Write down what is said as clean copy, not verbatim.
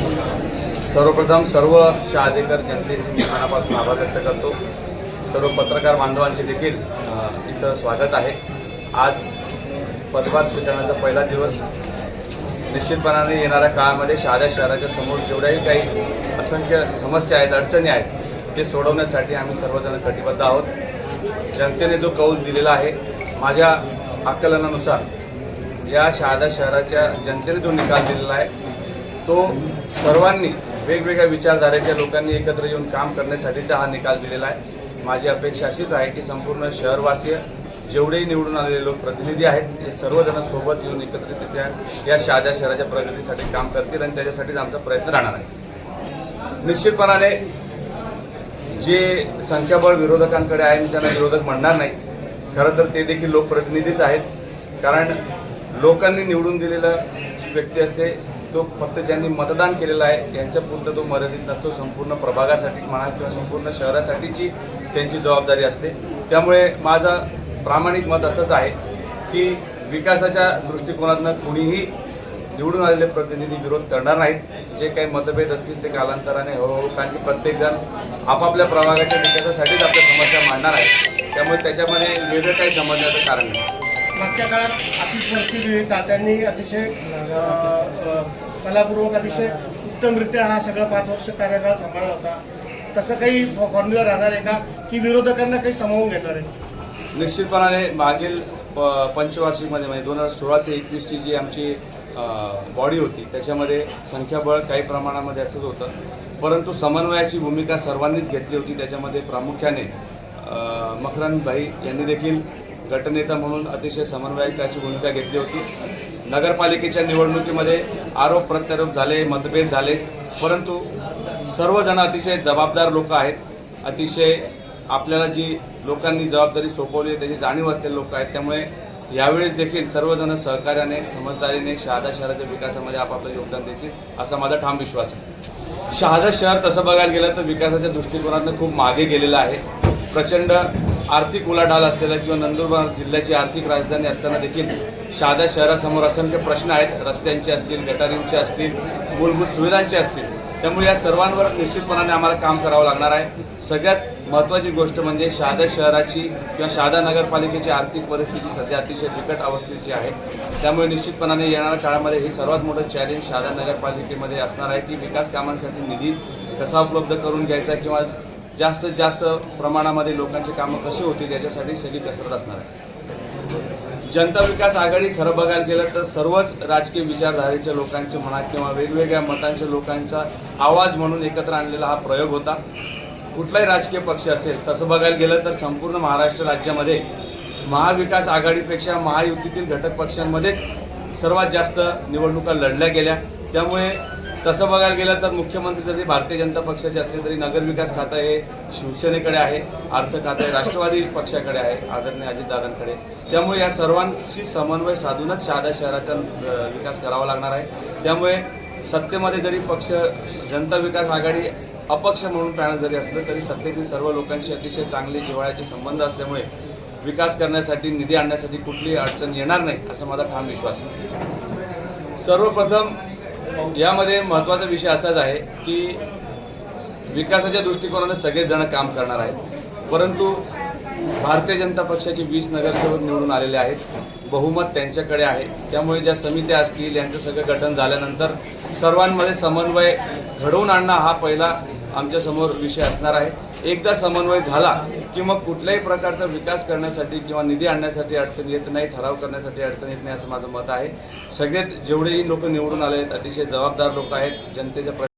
सर्वप्रथम सर्व शहादेकर जनतेचे मी मनापासून आभार व्यक्त करतो। सर्व पत्रकार बांधवांचे देखील इथं स्वागत आहे। आज पदभार स्वीकारण्याचा पहिला दिवस। निश्चितपणाने येणाऱ्या काळामध्ये शहादा शहराच्या समोर जेवढ्याही काही असंख्य समस्या आहेत, अडचणी आहेत, ते सोडवण्यासाठी आम्ही सर्वजण कटिबद्ध आहोत। जनतेने जो कौल दिलेला आहे, माझ्या आकलनानुसार या शहादा शहराच्या जनतेने जो निकाल दिलेला आहे, तो सर्वांनी वेगवेगळ्या विचारधारेच्या लोकांनी एकत्र येऊन काम करण्यासाठीचा हा निकाल दिलेला आहे। माझी अपेक्षा अशीच आहे की संपूर्ण शहरवासीय जेवढेही निवडून आलेले लोकप्रतिनिधी आहेत, हे सर्वजण सोबत येऊन एकत्रितरित्या या शहादा शहराच्या प्रगतीसाठी काम करतील आणि त्याच्यासाठीच आमचा प्रयत्न राहणार आहे। निश्चितपणाने जे संख्याबळ विरोधकांकडे आहे, मी त्यांना विरोधक म्हणणार नाही, खरं तर ते देखील लोकप्रतिनिधीच आहेत। कारण लोकांनी निवडून दिलेला व्यक्ती असते, तो फक्त ज्यांनी मतदान केलेलं आहे यांच्यापुरतं तो मर्यादित नसतो, संपूर्ण प्रभागासाठी म्हणा किंवा संपूर्ण शहरासाठीची त्यांची जबाबदारी असते। त्यामुळे माझं प्रामाणिक मत असंच आहे की विकासाच्या दृष्टिकोनातून कुणीही निवडून आलेले प्रतिनिधी विरोध करणार नाहीत। जे काही मतभेद असतील ते कालांतराने हळूहळू, कारण की प्रत्येकजण आपापल्या प्रभागाच्या विकासासाठीच आपल्या समस्या मांडणार आहे, त्यामुळे त्याच्यामध्ये वेगळं काही समजण्याचं कारण नाही। मागच्या काळात अशीच परिस्थिती तात्यांनी अतिशय कलापूर्वक अतिशय उत्तमरित्या हा सगळा 5 वर्ष कार्यकाळ सांभाळला होता। तसं काही फॉर्म्युला राहणार आहे का, की विरोधकांना काही सामावून घेणार आहे? निश्चितपणाने मागील पंचवार्षिकमध्ये म्हणजे 2016 ते 2021ची जी आमची बॉडी होती, त्याच्यामध्ये संख्याबळ काही प्रमाणामध्ये असंच होतं, परंतु समन्वयाची भूमिका सर्वांनीच घेतली होती। त्याच्यामध्ये प्रामुख्याने मकरंद भाई यांनी देखील गटनेता म्हणून अतिशय समन्वयकाची भूमिका घेतली होती। नगरपालिकेच्या निवडणुकीमध्ये आरोप प्रत्यारोप झाले, मतभेद झाले, परंतु सर्वजण अतिशय जबाबदार लोक आहेत। अतिशय आपल्याला जी लोकांनी जबाबदारी सोपवली त्याची जाणीव असलेले लोक आहेत। त्यामुळे यावेळेस देखील सर्वजण सहकार्याने, समजदारीने शहादा शहराच्या विकासामध्ये आपापलं योगदान देतील असा माझा ठाम विश्वास आहे। शहादा शहर तसं बघायला गेलं तर विकासाच्या दृष्टिकोनातून खूप मागे गेलेलं आहे। प्रचंड आर्थिक उलाढाल असलेलं किंवा नंदुरबार जिल्ह्याची आर्थिक राजधानी असताना देखील शहादा शहरासमोर असंख्य प्रश्न आहेत। रस्त्यांचे असतील, गटारींचे असतील, मूलभूत सुविधांचे असतील। त्यामुळे या सर्वांवर निश्चितपणाने आम्हाला काम करावं लागणार आहे। सगळ्यात महत्त्वाची गोष्ट म्हणजे शहादा शहराची किंवा शहादा नगरपालिकेची आर्थिक परिस्थिती सध्या अतिशय बिकट अवस्थेची आहे। त्यामुळे निश्चितपणाने येणाऱ्या काळामध्ये हे सर्वात मोठं चॅलेंज शहादा नगरपालिकेमध्ये असणार आहे की विकास कामांसाठी निधी कसा उपलब्ध करून घ्यायचा किंवा जास्तीत जास्त प्रमाणामध्ये लोकांची कामं कशी होतील याच्यासाठी सगळी कसरत असणार आहे। जनता विकास आघाडी खरं बघायला गेलं तर सर्वच राजकीय विचारधारेच्या लोकांचे म्हणा किंवा वेगवेगळ्या मतांच्या लोकांचा आवाज म्हणून एकत्र आणलेला हा प्रयोग होता। कुठलाही राजकीय पक्ष असेल, तसं बघायला गेलं तर संपूर्ण महाराष्ट्र राज्यामध्ये महाविकास आघाडीपेक्षा महायुतीतील घटक पक्षांमध्येच सर्वात जास्त निवडणुका लढल्या गेल्या। त्यामुळे तसं बघायला गेलं तर मुख्यमंत्री जरी भारतीय जनता पक्षाचे असले तरी नगरविकास खातं हे शिवसेनेकडे आहे, अर्थ खातं हे राष्ट्रवादी पक्षाकडे आहे, आदरणीय अजितदादांकडे। त्यामुळे या सर्वांशी समन्वय साधूनच शहादा शहराचा विकास करावा लागणार आहे। त्यामुळे सत्तेमध्ये जरी पक्ष जनता विकास आघाडी अपक्ष म्हणून पॅनल जरी असलं तरी सत्तेतील सर्व लोकांशी अतिशय चांगले जिव्हाळ्याचे संबंध असल्यामुळे विकास करण्यासाठी, निधी आणण्यासाठी कुठलीही अडचण येणार नाही असा माझा ठाम विश्वास आहे। सर्वप्रथम यामध्ये महत्त्वाचा विषय असाच आहे की विकासाच्या दृष्टिकोनाने सगळेच जण काम करणार आहेत, परंतु भारतीय जनता पक्षाचे 20 नगरसेवक निवडून आलेले आहेत, बहुमत त्यांच्याकडे आहे। त्यामुळे ज्या समित्या असतील यांचं सगळं गठन झाल्यानंतर सर्वांमध्ये समन्वय घडवून आणणं हा पहिला आमच्यासमोर विषय असणार आहे। एकदा समन्वय झाला की मग कुठल्याही प्रकारचा विकास करण्यासाठी किंवा निधी आणण्यासाठी अडचण येत नाही, ठराव करण्यासाठी अडचण येत नाही असं माझं मत आहे। सगळेच जेवढेही लोक निवडून आले आहेत अतिशय जबाबदार लोक आहेत, जनतेच्या